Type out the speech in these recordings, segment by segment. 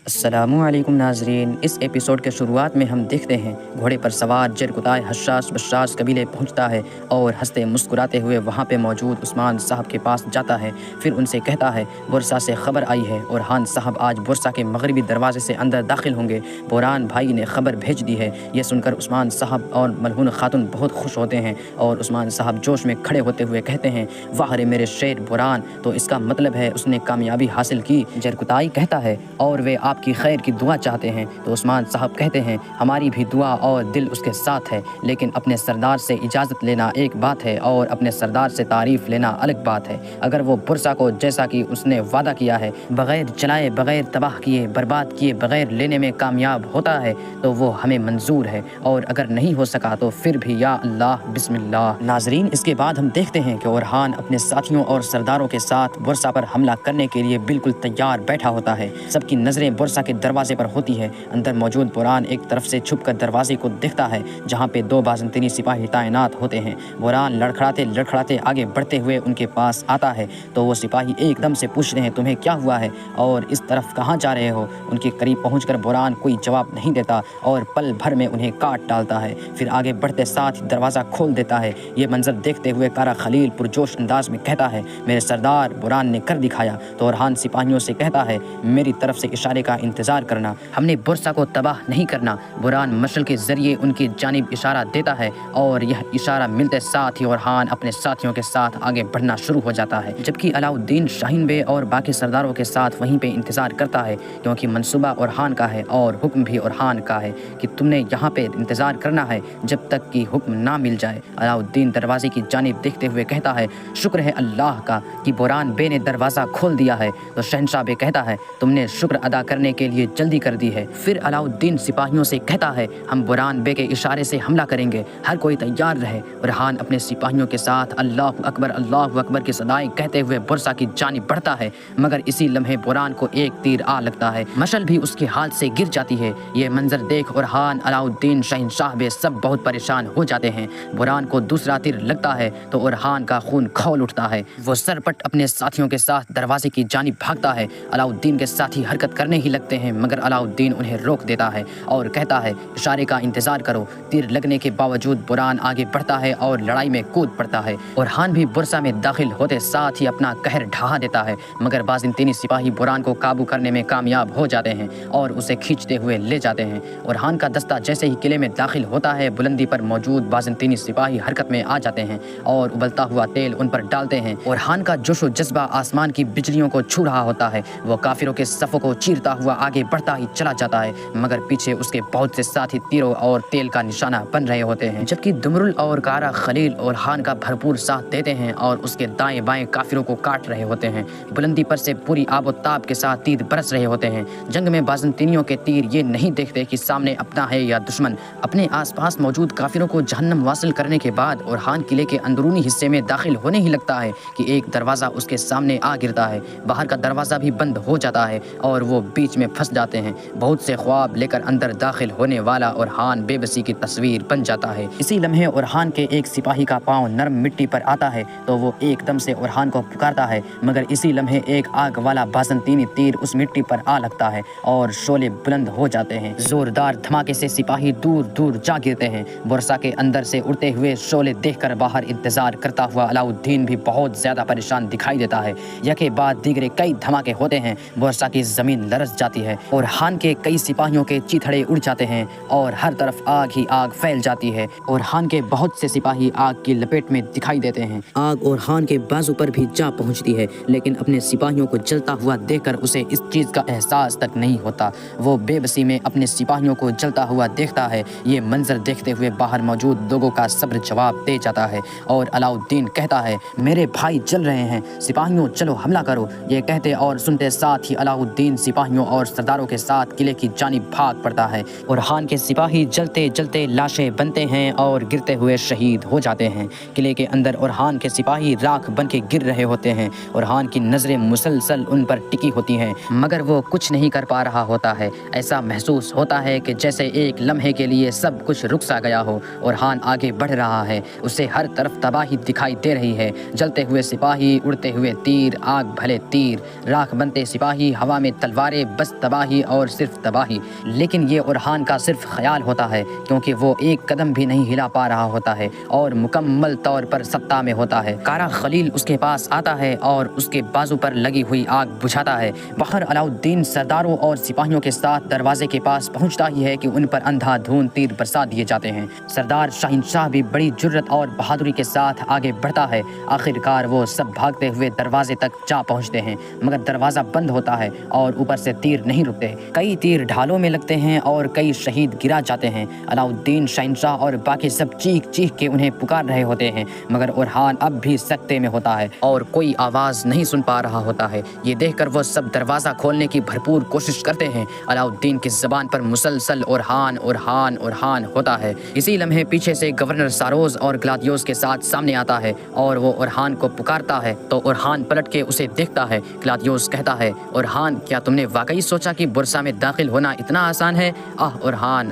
السلام علیکم ناظرین، اس ایپیسوڈ کے شروعات میں ہم دیکھتے ہیں گھوڑے پر سوار جرکتائے حشاش بشاش قبیلے پہنچتا ہے اور ہنستے مسکراتے ہوئے وہاں پہ موجود عثمان صاحب کے پاس جاتا ہے۔ پھر ان سے کہتا ہے برسا سے خبر آئی ہے اور حان صاحب آج برسا کے مغربی دروازے سے اندر داخل ہوں گے، بوران بھائی نے خبر بھیج دی ہے۔ یہ سن کر عثمان صاحب اور ملعون خاتون بہت خوش ہوتے ہیں اور عثمان صاحب جوش میں کھڑے ہوتے ہوئے کہتے ہیں واہ رے میرے شیر بوران، تو اس کا مطلب ہے اس نے کامیابی حاصل کی۔ جرکتائی کہتا ہے اور وہ آپ کی خیر کی دعا چاہتے ہیں، تو عثمان صاحب کہتے ہیں ہماری بھی دعا اور دل اس کے ساتھ ہے، لیکن اپنے سردار سے اجازت لینا ایک بات ہے اور اپنے سردار سے تعریف لینا الگ بات ہے۔ اگر وہ برسا کو جیسا کہ اس نے وعدہ کیا ہے بغیر چلائے بغیر تباہ کیے برباد کیے بغیر لینے میں کامیاب ہوتا ہے تو وہ ہمیں منظور ہے، اور اگر نہیں ہو سکا تو پھر بھی یا اللہ بسم اللہ۔ ناظرین، اس کے بعد ہم دیکھتے ہیں کہ اورحان اپنے ساتھیوں اور سرداروں کے ساتھ برسا پر حملہ کرنے کے لیے بالکل تیار بیٹھا ہوتا ہے۔ سب کی نظریں برسا کے دروازے پر ہوتی ہے۔ اندر موجود بوران ایک طرف سے چھپ کر دروازے کو دیکھتا ہے جہاں پہ دو بازنطینی سپاہی تعینات ہوتے ہیں۔ بوران لڑکھڑاتے لڑکھڑاتے آگے بڑھتے ہوئے ان کے پاس آتا ہے تو وہ سپاہی ایک دم سے پوچھتے ہیں تمہیں کیا ہوا ہے اور اس طرف کہاں جا رہے ہو؟ ان کے قریب پہنچ کر بوران کوئی جواب نہیں دیتا اور پل بھر میں انہیں کاٹ ڈالتا ہے۔ پھر آگے بڑھتے ساتھ ہی دروازہ کھول دیتا ہے۔ یہ منظر دیکھتے ہوئے کارا خلیل پرجوش انداز میں کہتا ہے میرے سردار بوران نے کر دکھایا۔ تو اورحان سپاہیوں سے کہتا ہے میری طرف سے اشارے کا انتظار کرنا، ہم نے برسا کو تباہ نہیں کرنا۔ بوران مشعل کے ذریعے ان کی جانب اشارہ دیتا ہے اور یہ اشارہ ملتے ساتھ ہی اورحان اپنے ساتھیوں کے ساتھ آگے بڑھنا شروع ہو جاتا ہے، جبکہ علاؤالدین شاہین بے اور باقی سرداروں کے ساتھ وہیں پہ انتظار کرتا ہے، کیونکہ منصوبہ اورحان کا ہے اور حکم بھی اورحان کا ہے کہ تم نے یہاں پہ انتظار کرنا ہے جب تک کہ حکم نہ مل جائے۔ علاؤالدین دروازے کی جانب دیکھتے ہوئے کہتا ہے شکر ہے اللہ کا کہ بوران بے نے دروازہ کھول دیا ہے۔ تو شہنشاہ بے کہتا ہے تم نے شکر ادا کرنے کے لیے جلدی کر دی ہے۔ پھر علاؤالدین سپاہیوں سے کہتا ہے ہم بوران بے کے اشارے سے حملہ کریں گے، ہر کوئی تیار رہے۔ اورحان اپنے سپاہیوں کے ساتھ اللہ اکبر کی صدائیں کہتے ہوئے برسا کی جانب بڑھتا ہے، مگر اسی لمحے بوران کو ایک تیر آ لگتا ہے، مشعل بھی اس کے ہاتھ سے گر جاتی ہے۔ یہ منظر دیکھ اورحان، علاؤالدین، شہنشاہ بے سب بہت پریشان ہو جاتے ہیں۔ بوران کو دوسرا تیر لگتا ہے تو اورحان کا خون کھول اٹھتا ہے۔ وہ سرپٹ اپنے ساتھیوں کے ساتھ دروازے کی جانب بھاگتا ہے۔ علاؤالدین کے ساتھی حرکت کرنے ہی لگتے ہیں، مگر علاؤالدین انہیں روک دیتا ہے اور کہتا ہے اشارے کا انتظار کرو۔ تیر لگنے کے باوجود بوران آگے بڑھتا ہے اور لڑائی میں کود پڑتا ہے۔ اورحان بھی برسا میں داخل ہوتے ساتھ ہی اپنا قہر ڈھا دیتا ہے، مگر بازنطینی سپاہی بوران کو قابو کرنے میں کامیاب ہو جاتے ہیں اور اسے کھینچتے ہوئے لے جاتے ہیں۔ اورحان کا دستہ جیسے ہی قلعے میں داخل ہوتا ہے، بلندی پر موجود بازنطینی سپاہی حرکت میں آ جاتے ہیں اور ابلتا ہوا تیل ان پر ڈالتے ہیں۔ اورحان کا جوش و جذبہ آسمان کی بجلیوں کو چھو رہا ہوتا ہے۔ وہ کافروں کے صفوں کو چیرتا ہوا آگے بڑھتا ہی چلا جاتا ہے، مگر پیچھے اس کے بہت سے ساتھی تیروں اور تیل کا نشانہ بن رہے ہوتے ہیں، جبکہ دمرل اور کارا خلیل اورحان کا بھرپور ساتھ دیتے ہیں اور اس کے دائیں بائیں کافروں کو کاٹ رہے ہوتے ہیں۔ بلندی پر سے پوری آب و تاب کے ساتھ تیر برس رہے ہوتے ہیں۔ جنگ میں بازنطینیوں کے تیر یہ نہیں دیکھتے کہ سامنے اپنا ہے یا دشمن۔ اپنے آس پاس موجود کافروں کو جہنم واصل کرنے کے بعد اورحان قلعے کے اندرونی حصے میں داخل ہونے ہی لگتا ہے کہ ایک دروازہ اس کے سامنے آ گرتا ہے۔ باہر کا دروازہ بھی بند ہو جاتا ہے اور وہ بیچ میں پھنس جاتے ہیں۔ بہت سے خواب لے کر اندر داخل ہونے والا اورحان بے بسی کی تصویر بن جاتا ہے۔ اسی لمحے اورحان کے ایک سپاہی کا پاؤں نرم مٹی پر آتا ہے تو وہ ایک دم سے اورحان کو پکارتا ہے، مگر اسی لمحے ایک آگ والا بازنطینی تیر اس مٹی پر آ لگتا ہے اور شعلے بلند ہو جاتے ہیں۔ زوردار دھماکے سے سپاہی دور دور جا گرتے ہیں۔ برسا کے اندر سے اڑتے ہوئے شعلے دیکھ کر باہر انتظار کرتا ہوا علاؤالدین بھی بہت زیادہ پریشان دکھائی دیتا ہے۔ یکے بعد دیگرے کئی دھماکے ہوتے ہیں، برسا کی زمین لرز جاتی ہے اور حان کے کئی سپاہیوں کے چیتھڑے اڑ جاتے ہیں اور ہر طرف آگ ہی آگ پھیل جاتی ہے اور حان کے بہت سے سپاہی آگ کی لپیٹ میں دکھائی دیتے ہیں۔ آگ اور حان کے بازو پر بھی جا پہنچتی ہے، لیکن اپنے سپاہیوں کو جلتا ہوا دیکھ کر اسے اس چیز کا احساس تک نہیں ہوتا۔ وہ بے بسی میں اپنے سپاہیوں کو جلتا ہوا دیکھتا ہے۔ یہ منظر دیکھتے ہوئے باہر موجود لوگوں کا صبر جواب دے جاتا ہے اور علاؤالدین کہتا ہے میرے بھائی جل رہے ہیں، سپاہیوں چلو حملہ کرو۔ یہ کہتے اور سنتے ساتھ ہی علاؤالدین سپاہیوں اور سرداروں کے ساتھ قلعے کی جانب بھاگ پڑتا ہے اور حان کے سپاہی جلتے جلتے لاشیں بنتے ہیں اور گرتے ہوئے شہید ہو جاتے ہیں۔ قلعے کے اندر اورحان کے سپاہی راکھ بن کے گر رہے ہوتے ہیں۔ اورحان کی نظریں مسلسل ان پر ٹکی ہوتی ہیں، مگر وہ کچھ نہیں کر پا رہا ہوتا ہے۔ ایسا محسوس ہوتا ہے کہ جیسے ایک لمحے کے لیے سب کچھ رک سا گیا ہو۔ اورحان آگے بڑھ رہا ہے، اسے ہر طرف تباہی دکھائی دے رہی ہے۔ جلتے ہوئے سپاہی، اڑتے ہوئے تیر، آگ بھلے تیر، راکھ بنتے سپاہی، ہوا میں تلواریں بس تباہی اور صرف تباہی۔ لیکن یہ اورحان کا صرف خیال ہوتا ہے، کیونکہ وہ ایک قدم بھی نہیں ہلا پا رہا ہوتا ہے اور مکمل طور پر سبتا میں ہوتا ہے۔ کارا خلیل اس کے پاس آتا ہے اور اس کے بازو پر لگی ہوئی آگ بجھاتا ہے۔ بہر علاؤالدین سرداروں اور سپاہیوں کے ساتھ دروازے کے پاس پہنچتا ہی ہے کہ ان پر اندھا دھند تیر برسا دیے جاتے ہیں۔ سردار شاہین شاہ بھی بڑی جرت اور بہادری کے ساتھ آگے بڑھتا ہے۔ آخر کار وہ سب بھاگتے ہوئے دروازے تک جا پہنچتے ہیں، مگر دروازہ بند ہوتا ہے اور اوپر سے تیر نہیں رکتے۔ کئی تیر ڈھالوں میں لگتے ہیں اور کئی شہید گرا جاتے ہیں۔ علاؤالدین شاہین شاہ اور باقی سب چیخ چیخ کے انہیں پکار رہے ہوتے ہیں، مگر اورحان اب بھی سکتے میں ہوتا ہے اور کوئی آواز نہیں سن پا رہا ہوتا ہے۔ یہ دیکھ کر وہ سب دروازہ کھولنے کی بھرپور کوشش کرتے ہیں۔ علاؤالدین کی زبان پر مسلسل اورحان اورحان اورحان ہوتا ہے۔ اسی لمحے پیچھے سے گورنر ساروز اور کلاودیوس کے ساتھ سامنے آتا ہے اور وہ اورحان کو پکارتا ہے تو اورحان پلٹ کے اسے دیکھتا ہے۔ کلاودیوس کہتا ہے، اورحان، کیا تم نے واقعی سوچا کہ برسا میں داخل ہونا اتنا آسان ہے؟ اورحان،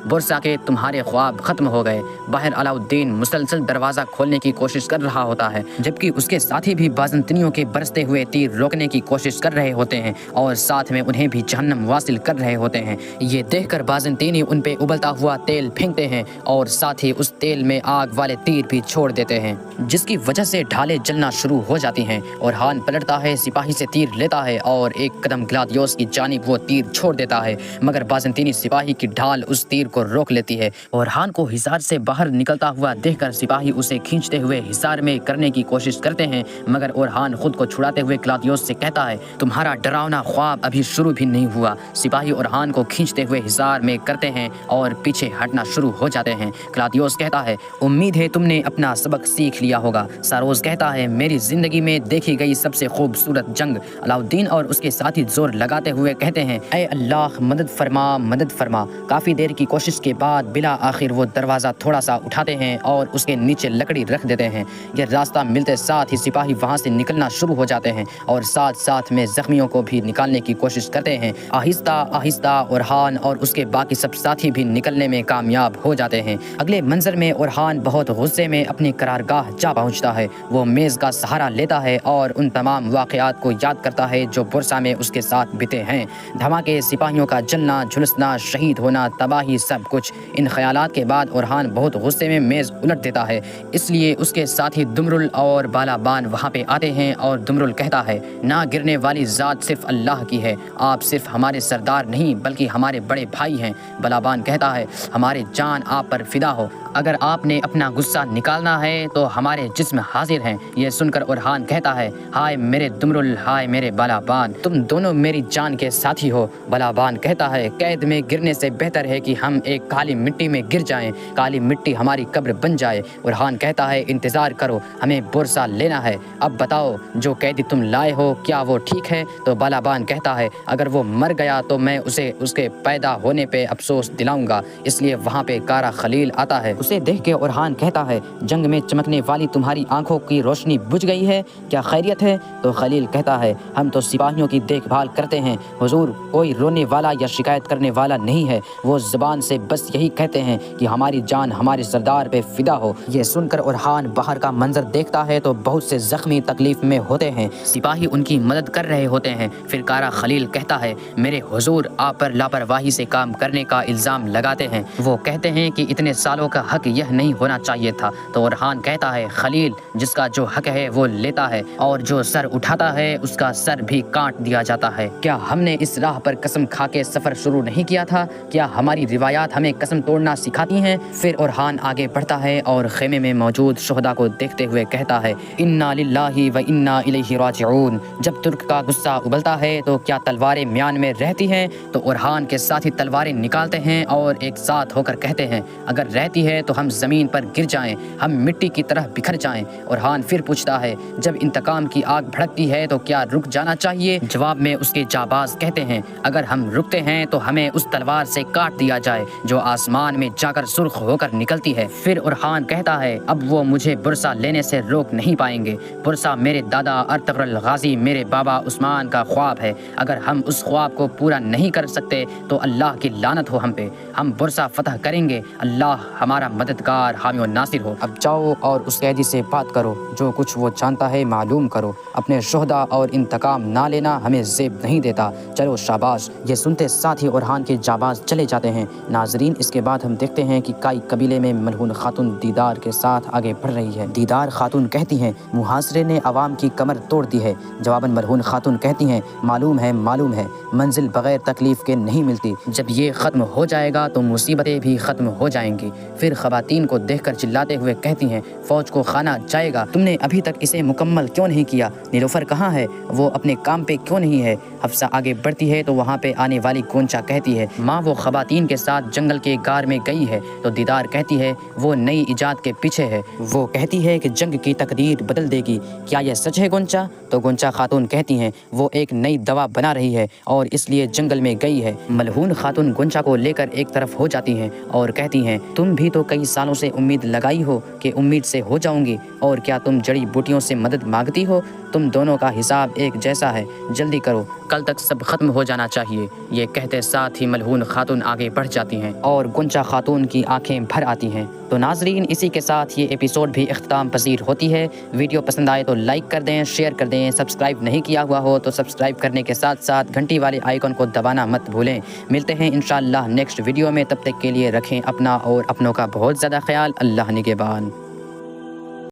برسا کے تمہارے خواب ختم ہو گئے۔ باہر علاؤالدین مسلسل دروازہ کھولنے کی کوشش کر رہا ہوتا ہے، جبکہ اس کے ساتھی بھی بازنطینیوں کے برستے ہوئے تیر روکنے کی کوشش کر رہے ہوتے ہیں اور ساتھ میں انہیں بھی جہنم واصل کر رہے ہوتے ہیں۔ یہ دیکھ کر بازنطینی ان پہ ابلتا ہوا تیل پھینکتے ہیں اور ساتھ ہی اس تیل میں آگ والے تیر بھی چھوڑ دیتے ہیں، جس کی وجہ سے ڈھالیں جلنا شروع ہو جاتی ہیں۔ اورحان پلٹتا ہے، سپاہی سے تیر لیتا ہے اور ایک قدم کلاودیوس کی جانب وہ تیر چھوڑ دیتا ہے، مگر بازنطینی سپاہی کی ڈھال اس تیر کو روک لیتی ہے۔ اورحان کو حصار سے باہر نکلتا ہوا دیکھ کر سپاہی اسے کھینچتے ہوئے حصار میں کرنے کی کوشش کرتے ہیں، مگر اورحان خود کو چھڑاتے ہوئے کلاودیوس سے کہتا ہے، تمہارا ڈراؤنا خواب ابھی شروع بھی نہیں ہوا۔ سپاہی اورحان کو کھینچتے ہوئے حصار میں کرتے ہیں اور پیچھے ہٹنا شروع ہو جاتے ہیں۔ کلاودیوس کہتا ہے، امید ہے تم نے اپنا سبق سیکھ لیا ہوگا۔ ساروس کہتا ہے، میری زندگی میں دیکھی گئی سب سے خوبصورت جنگ۔ علاؤالدین اور اس کے ساتھی زور لگاتے ہوئے کہتے ہیں، اے اللہ، مدد فرما، مدد فرما۔ کافی دیر کی کوشش کے بعد بلا آخر وہ دروازہ تھوڑا سا اٹھاتے ہیں اور اس کے نیچے لکڑی رکھ دیتے ہیں۔ یہ راستہ ملتے ساتھ ہی سپاہی وہاں سے نکلنا شروع ہو جاتے ہیں اور ساتھ ساتھ میں زخمیوں کو بھی نکالنے کی کوشش کرتے ہیں۔ آہستہ آہستہ اورحان اور اس کے باقی سب ساتھی بھی نکلنے میں کامیاب ہو جاتے ہیں۔ اگلے منظر میں اورحان بہت غصے میں اپنی قرارگاہ جا پہنچتا ہے۔ وہ میز کا سہارا لیتا ہے اور ان تمام واقعات کو یاد کرتا ہے جو برسا میں اس کے ساتھ بیتے ہیں۔ دھماکے، سپاہیوں کا جلنا، جھلسنا، شہید ہونا، تباہی، سب کچھ۔ ان خیالات کے بعد اورحان بہت غصے میں میز الٹ دیتا ہے، اس لیے اس کے ساتھی دمرل اور بالابان وہاں پہ آتے ہیں اور دمرل کہتا ہے، نہ گرنے والی ذات صرف اللہ کی ہے، آپ صرف ہمارے سردار نہیں بلکہ ہمارے بڑے بھائی ہیں۔ بالابان کہتا ہے، ہمارے جان آپ پر فدا ہو، اگر آپ نے اپنا غصہ نکالنا ہے تو ہمارے جسم حاضر ہیں۔ یہ سن کر اورحان کہتا ہے، ہائے میرے دمرل، ہائے میرے بالابان، تم دونوں میری جان کے ساتھی ہو۔ بالابان کہتا ہے، قید میں گرنے سے بہتر ہے کہ ہم ایک کالی مٹی میں گر جائیں، کالی مٹی ہماری قبر بن جائے۔ اورحان کہتا ہے، انتظار کرو، ہمیں برسا لینا ہے، اب بتاؤ جو قیدی تم لائے ہو کیا وہ ٹھیک ہے؟ تو بالابان کہتا ہے، اگر وہ مر گیا تو میں اسے اس کے پیدا ہونے پہ افسوس دلاؤں گا، اس لیے وہاں پہ کارا خلیل آتا ہے۔ اسے دیکھ کے اورحان کہتا ہے، جنگ میں چمکنے والی تمہاری آنکھوں کی روشنی بجھ گئی ہے، کیا خیریت ہے؟ تو خلیل کہتا ہے، ہم تو سپاہیوں کی دیکھ بھال کرتے ہیں حضور، کوئی رونے والا یا شکایت کرنے والا نہیں ہے، وہ زبان سے بس یہی کہتے ہیں کہ ہماری جان ہمارے سردار پہ فدا ہو۔ یہ سن کر اورحان باہر کا منظر دیکھتا ہے تو بہت سے زخمی تکلیف میں ہوتے ہیں، سپاہی ان کی مدد کر رہے ہوتے ہیں۔ پھر کارا خلیل کہتا ہے، میرے حضور، آپ پر لاپرواہی سے کام کرنے کا الزام لگاتے ہیں، وہ کہتے ہیں کہ اتنے سالوں کا حق یہ نہیں ہونا چاہیے تھا۔ تو اورحان کہتا ہے، خلیل، جس کا جو حق ہے وہ لیتا ہے اور جو سر اٹھاتا ہے اس کا سر بھی کاٹ دیا جاتا ہے۔ کیا ہم نے اس راہ پر قسم کھا کے سفر شروع نہیں کیا تھا؟ کیا ہماری روایات ہمیں قسم توڑنا سکھاتی ہیں؟ پھر اورحان آگے بڑھتا ہے اور خیمے میں موجود شہداء کو دیکھتے ہوئے کہتا ہے، انا للہ و انا الیہ راجعون۔ جب ترک کا غصہ ابلتا ہے تو کیا تلواریں میان میں رہتی ہیں؟ تو اورحان کے ساتھی تلواریں نکالتے ہیں اور ایک ساتھ ہو کر کہتے ہیں، اگر رہتی ہے تو ہم زمین پر گر جائیں، ہم مٹی کی طرح بکھر جائیں۔ اورحان پھر پوچھتا ہے، جب انتقام کی آگ بھڑکتی ہے تو کیا رک جانا چاہیے؟ جواب میں اس کے جانباز کہتے ہیں، اگر ہم رکتے ہیں تو ہمیں اس تلوار سے کاٹ دیا جائے جو آسمان میں جا کر سرخ ہو کر نکلتی ہے۔ پھر اورحان کہتا ہے، اب وہ مجھے برسا لینے سے روک نہیں پائیں گے۔ برسا میرے دادا ارطغرل غازی، میرے بابا عثمان کا خواب ہے، اگر ہم اس خواب کو پورا نہیں کر سکتے تو اللہ کی لعنت ہو ہم پہ، ہم برسا فتح کریں گے، اللہ ہمارا مددگار حامی و ناصر ہو۔ اب جاؤ اور اس قیدی سے بات کرو، جو کچھ وہ جانتا ہے معلوم کرو، اپنے شہداء اور انتقام نہ لینا ہمیں زیب نہیں دیتا، چلو شاباش۔ یہ سنتے ساتھ ہی اورحان کے جانباز چلے جاتے ہیں۔ ناظرین، اس کے بعد ہم دیکھتے ہیں کہ کائی قبیلے میں ملعون خاتون دیدار کے ساتھ آگے بڑھ رہی ہے۔ دیدار خاتون کہتی ہیں محاصرے نے عوام کی کمر توڑ دی ہے۔ جواباً ملعون خاتون کہتی ہیں معلوم ہے منزل بغیر تکلیف کے نہیں ملتی، جب یہ ختم ہو جائے گا تو مصیبتیں بھی ختم ہو جائیں گی۔ پھر خواتین کو دیکھ کر چلاتے ہوئے کہتی ہیں فوج کو کھانا جائے گا، تم نے ابھی تک اسے مکمل کیوں نہیں کیا؟ نیلوفر کہاں ہے؟ وہ اپنے کام پہ کیوں نہیں ہے؟ حفصہ آگے بڑھتی ہے تو وہاں پہ آنے والی گونچا کہتی ہے ماں وہ خواتین کے ساتھ جنگل کے غار میں گئی ہے۔ تو دیدار کہتی ہے وہ نئی ایجاد کے پیچھے ہے، وہ کہتی ہے کہ جنگ کی تقدیر بدل دے گی، کیا یہ سچ ہے گونچا؟ تو گونچا خاتون کہتی ہیں وہ ایک نئی دوا بنا رہی ہے اور اس لیے جنگل میں گئی ہے۔ ملعون خاتون گونچا کو لے کر ایک طرف ہو جاتی ہیں اور کہتی ہیں تم بھی تو کئی سالوں سے امید لگائی ہو کہ امید سے ہو جاؤں گی، اور کیا تم جڑی بوٹیوں سے مدد مانگتی ہو؟ تم دونوں کا حساب ایک جیسا ہے، جلدی کرو، کل تک سب ختم ہو جانا چاہیے۔ یہ کہتے ساتھ ہی ملعون خاتون آگے بڑھ جاتی ہیں اور گونچا خاتون کی آنکھیں بھر آتی ہیں۔ تو ناظرین، اسی کے ساتھ یہ ایپیسوڈ بھی اختتام پذیر ہوتی ہے۔ ویڈیو پسند آئے تو لائک کر دیں، شیئر کر دیں، سبسکرائب نہیں کیا ہوا ہو تو سبسکرائب کرنے کے ساتھ ساتھ گھنٹی والے آئیکن کو دبانا مت بھولیں۔ ملتے ہیں انشاءاللہ نیکسٹ ویڈیو میں، تب تک کے لیے رکھیں اپنا اور اپنوں کا بہت زیادہ خیال۔ اللہ نگہبان۔